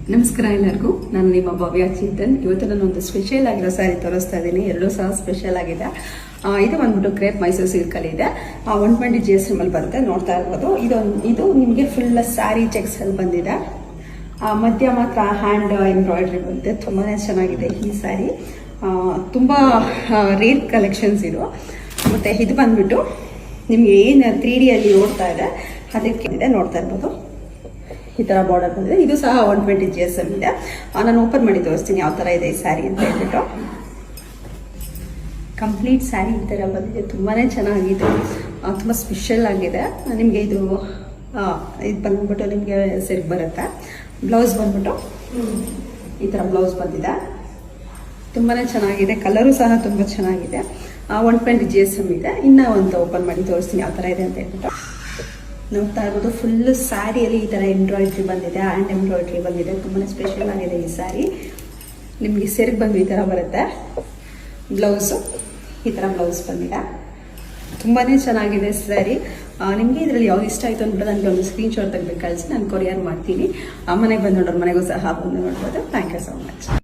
ನಮಸ್ಕಾರ ಎಲ್ಲರಿಗೂ. ನಾನು ನಿಮ್ಮ ಭವ್ಯ ಚಿಂತನ್. ಇವತ್ತು ನಾನು ಒಂದು ಸ್ಪೆಷಲ್ ಆಗಿರೋ ಸ್ಯಾರಿ ತೋರಿಸ್ತಾ ಇದ್ದೀನಿ. ಎರಡೂ ಸಹ ಸ್ಪೆಷಲ್ ಆಗಿದೆ. ಇದು ಬಂದ್ಬಿಟ್ಟು ಕ್ರೇಪ್ ಮೈಸೂರು ಸಿಲ್ಕಲ್ಲಿ ಇದೆ. 120 GSM ಅಲ್ಲಿ ಬರುತ್ತೆ, ನೋಡ್ತಾ ಇರ್ಬೋದು. ಇದು ನಿಮಗೆ ಫುಲ್ ಸ್ಯಾರಿ ಚೆಕ್ಸ್ ಅಲ್ಲಿ ಬಂದಿದೆ. ಮಧ್ಯ ಮಾತ್ರ ಹ್ಯಾಂಡ್ ಎಂಬ್ರಾಯ್ಡ್ರಿ ಬರುತ್ತೆ. ತುಂಬಾ ಚೆನ್ನಾಗಿದೆ ಈ ಸ್ಯಾರಿ. ತುಂಬ ರೇರ್ ಕಲೆಕ್ಷನ್ಸ್ ಇದು. ಮತ್ತು ಇದು ಬಂದ್ಬಿಟ್ಟು ನಿಮಗೆ ಏನು 3D ಅಲ್ಲಿ ಓಡ್ತಾ ಇದೆ ಅದಕ್ಕೆ ಇದೆ, ನೋಡ್ತಾ ಇರ್ಬೋದು. ಈ ಥರ ಬಾರ್ಡರ್ ಬಂದಿದೆ. ಇದು ಸಹ 120 GSM ಇದೆ. ನಾನು ಓಪನ್ ಮಾಡಿ ತೋರಿಸ್ತೀನಿ ಯಾವ ಥರ ಇದೆ ಈ ಸ್ಯಾರಿ ಅಂತ ಹೇಳ್ಬಿಟ್ಟು. ಕಂಪ್ಲೀಟ್ ಸ್ಯಾರಿ ಈ ಥರ ಬಂದಿದೆ. ತುಂಬಾ ಚೆನ್ನಾಗಿದೆ, ತುಂಬ ಸ್ಪೆಷಲ್ ಆಗಿದೆ. ನಿಮಗೆ ಇದು ಬಂದ್ಬಿಟ್ಟು ನಿಮಗೆ ಸೆರ್ಗ್ ಬರುತ್ತೆ. ಬ್ಲೌಸ್ ಬಂದ್ಬಿಟ್ಟು ಈ ಥರ ಬ್ಲೌಸ್ ಬಂದಿದೆ. ತುಂಬಾ ಚೆನ್ನಾಗಿದೆ. ಕಲರು ಸಹ ತುಂಬ ಚೆನ್ನಾಗಿದೆ. 120 GSM ಇದೆ. ಇನ್ನೂ ಒಂದು ಓಪನ್ ಮಾಡಿ ತೋರಿಸ್ತೀನಿ ಯಾವ ಥರ ಇದೆ ಅಂತ ಹೇಳ್ಬಿಟ್ಟು. ನೋಡ್ತಾ ಇರ್ಬೋದು, ಫುಲ್ ಸ್ಯಾರಿಯಲ್ಲಿ ಈ ಥರ ಎಂಬ್ರಾಯ್ಡ್ರಿ ಬಂದಿದೆ, ಹ್ಯಾಂಡ್ ಎಂಬ್ರಾಯ್ಡ್ರಿ ಬಂದಿದೆ. ತುಂಬಾ ಸ್ಪೆಷಲ್ ಆಗಿದೆ ಈ ಸ್ಯಾರಿ. ನಿಮಗೆ ಸೆರ್ಗ್ ಬಂದು ಈ ಥರ ಬರುತ್ತೆ. ಬ್ಲೌಸು ಈ ಥರ ಬ್ಲೌಸ್ ಬಂದಿದೆ. ತುಂಬಾ ಚೆನ್ನಾಗಿದೆ ಸ್ಯಾರಿ. ನಿಮಗೆ ಇದರಲ್ಲಿ ಯಾವ್ದು ಇಷ್ಟ ಆಯಿತು ಅಂದ್ಬಿಟ್ಟು ನನಗೆ ಒಂದು ಸ್ಕ್ರೀನ್ಶಾಟ್ ತೆಗೆದು ಕಳಿಸಿ, ನಾನು ಕೊರಿಯರ್ ಮಾಡ್ತೀನಿ. ಮನೆಗೆ ಬಂದು ನೋಡೋರು ಮನೆಗೂ ಸಹ ಬಂದು ನೋಡ್ಬೋದು. Thank you so much.